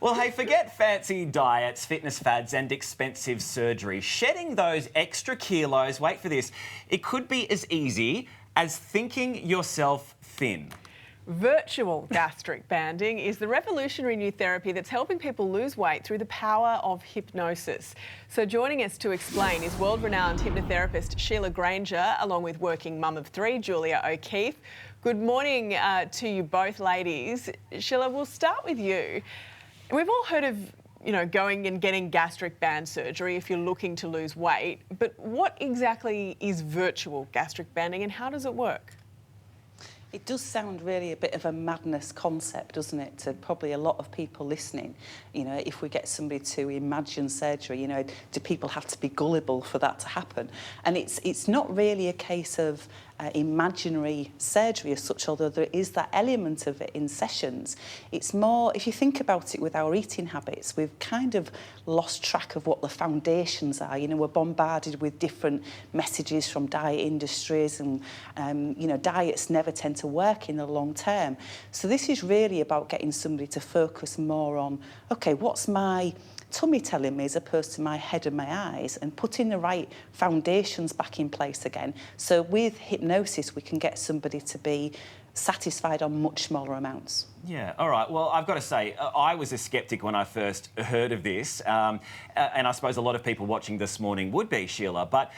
Well, hey, forget fancy diets, fitness fads and expensive surgery. Shedding those extra kilos, wait for this, it could be as easy as thinking yourself thin. Virtual gastric banding is the revolutionary new therapy that's helping people lose weight through the power of hypnosis. So joining us to explain is world-renowned hypnotherapist Sheila Granger, along with working mum of three, Julia O'Keefe. Good morning to you both, ladies. Sheila, we'll start with you. We've all heard of, going and getting gastric band surgery if you're looking to lose weight, but what exactly is virtual gastric banding and how does it work? It does sound really a bit of a madness concept, doesn't it, to probably a lot of people listening. If we get somebody to imagine surgery, do people have to be gullible for that to happen? And it's not really a case of imaginary surgery as such, although there is that element of it in sessions. It's more, if you think about it with our eating habits, we've kind of lost track of what the foundations are. We're bombarded with different messages from diet industries and, diets never tend to work in the long term. So this is really about getting somebody to focus more on, okay, what's my tummy telling me as opposed to my head and my eyes, and putting the right foundations back in place again. So with hypnosis, we can get somebody to be satisfied on much smaller amounts. Yeah, all right. Well, I've got to say, I was a sceptic when I first heard of this, and I suppose a lot of people watching this morning would be, Sheila, but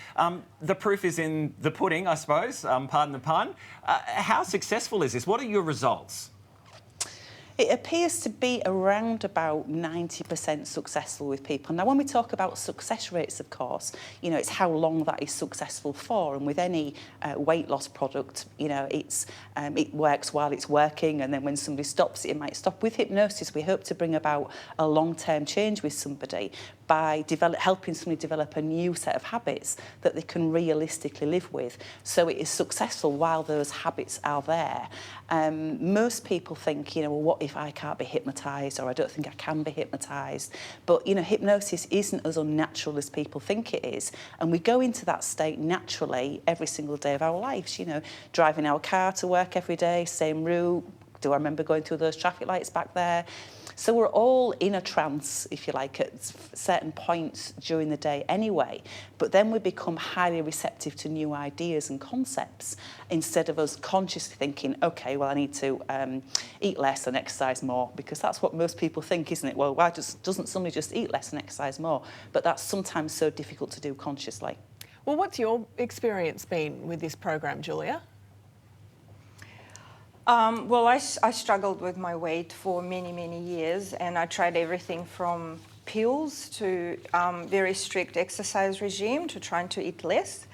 the proof is in the pudding, I suppose, pardon the pun. How successful is this? What are your results? It appears to be around about 90% successful with people. Now, when we talk about success rates, of course, it's how long that is successful for. And with any weight loss product, it works while it's working, and then when somebody stops it might stop. With hypnosis, we hope to bring about a long-term change with somebody by helping somebody develop a new set of habits that they can realistically live with. So it is successful while those habits are there. Most people think, well, what if I can't be hypnotised, or I don't think I can be hypnotised? But, hypnosis isn't as unnatural as people think it is. And we go into that state naturally every single day of our lives, driving our car to work every day, same route. Do I remember going through those traffic lights back there? So we're all in a trance, if you like, at certain points during the day anyway. But then we become highly receptive to new ideas and concepts instead of us consciously thinking, OK, well, I need to eat less and exercise more, because that's what most people think, isn't it? Well, why doesn't somebody just eat less and exercise more? But that's sometimes so difficult to do consciously. Well, what's your experience been with this program, Julia? Well, I struggled with my weight for many, many years, and I tried everything from pills to very strict exercise regime to trying to eat less.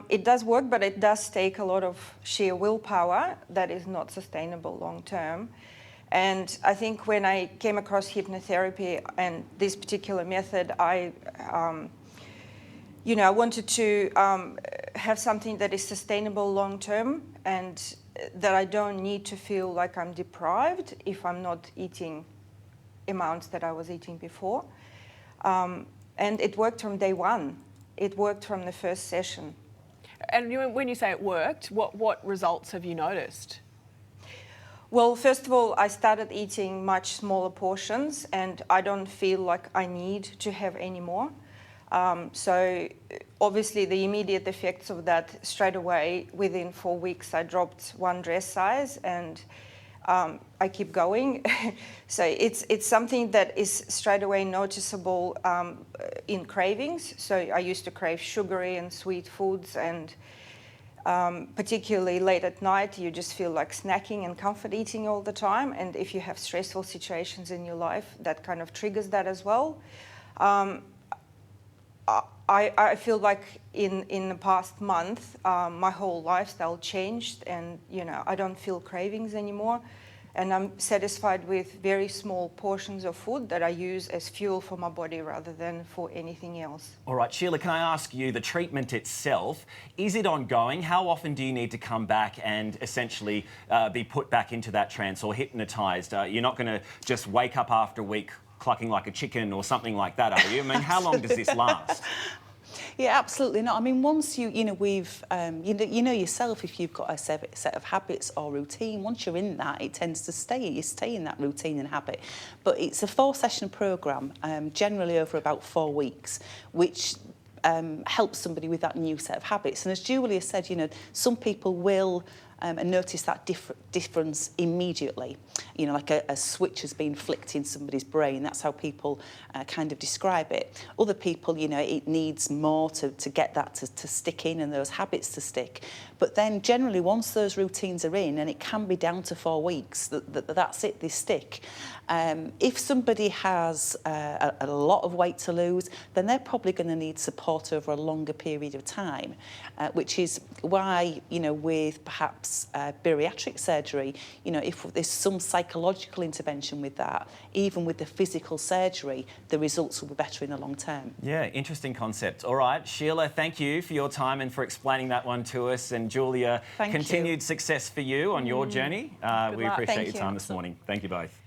It does work, but it does take a lot of sheer willpower that is not sustainable long term. And I think when I came across hypnotherapy and this particular method, I wanted to have something that is sustainable long term, and that I don't need to feel like I'm deprived if I'm not eating amounts that I was eating before. And it worked from day one. It worked from the first session. And when you say it worked, what results have you noticed? Well, first of all, I started eating much smaller portions, and I don't feel like I need to have any more. So obviously the immediate effects of that straight away, within 4 weeks, I dropped 1 dress size, and I keep going. So it's something that is straight away noticeable in cravings. So I used to crave sugary and sweet foods, and particularly late at night, you just feel like snacking and comfort eating all the time. And if you have stressful situations in your life, that kind of triggers that as well. I feel like in the past month, my whole lifestyle changed, and I don't feel cravings anymore, and I'm satisfied with very small portions of food that I use as fuel for my body rather than for anything else. All right, Sheila, can I ask you, the treatment itself, is it ongoing? How often do you need to come back and essentially be put back into that trance or hypnotised? You're not going to just wake up after a week clucking like a chicken or something like that, are you? I mean, how long does this last? Yeah, absolutely not. I mean, once you know yourself, if you've got a set of habits or routine, once you're in that, it tends to stay. You stay in that routine and habit. But it's a 4-session programme, generally over about 4 weeks, which helps somebody with that new set of habits. And as Julia said, you know, some people will and notice that difference immediately. You know, like a switch has been flicked in somebody's brain. That's how people kind of describe it. Other people, you know, it needs more to get that to stick in and those habits to stick. But then generally, once those routines are in, and it can be down to 4 weeks, that's it, they stick. If somebody has a lot of weight to lose, then they're probably going to need support over a longer period of time, which is why, you know, with perhaps bariatric surgery, you know, if there's some psychological intervention with that, even with the physical surgery, the results will be better in the long term. Yeah, interesting concept. All right, Sheila, thank you for your time and for explaining that one to us. And Julia, continued success for you on your journey. We appreciate your time this morning. Thank you both.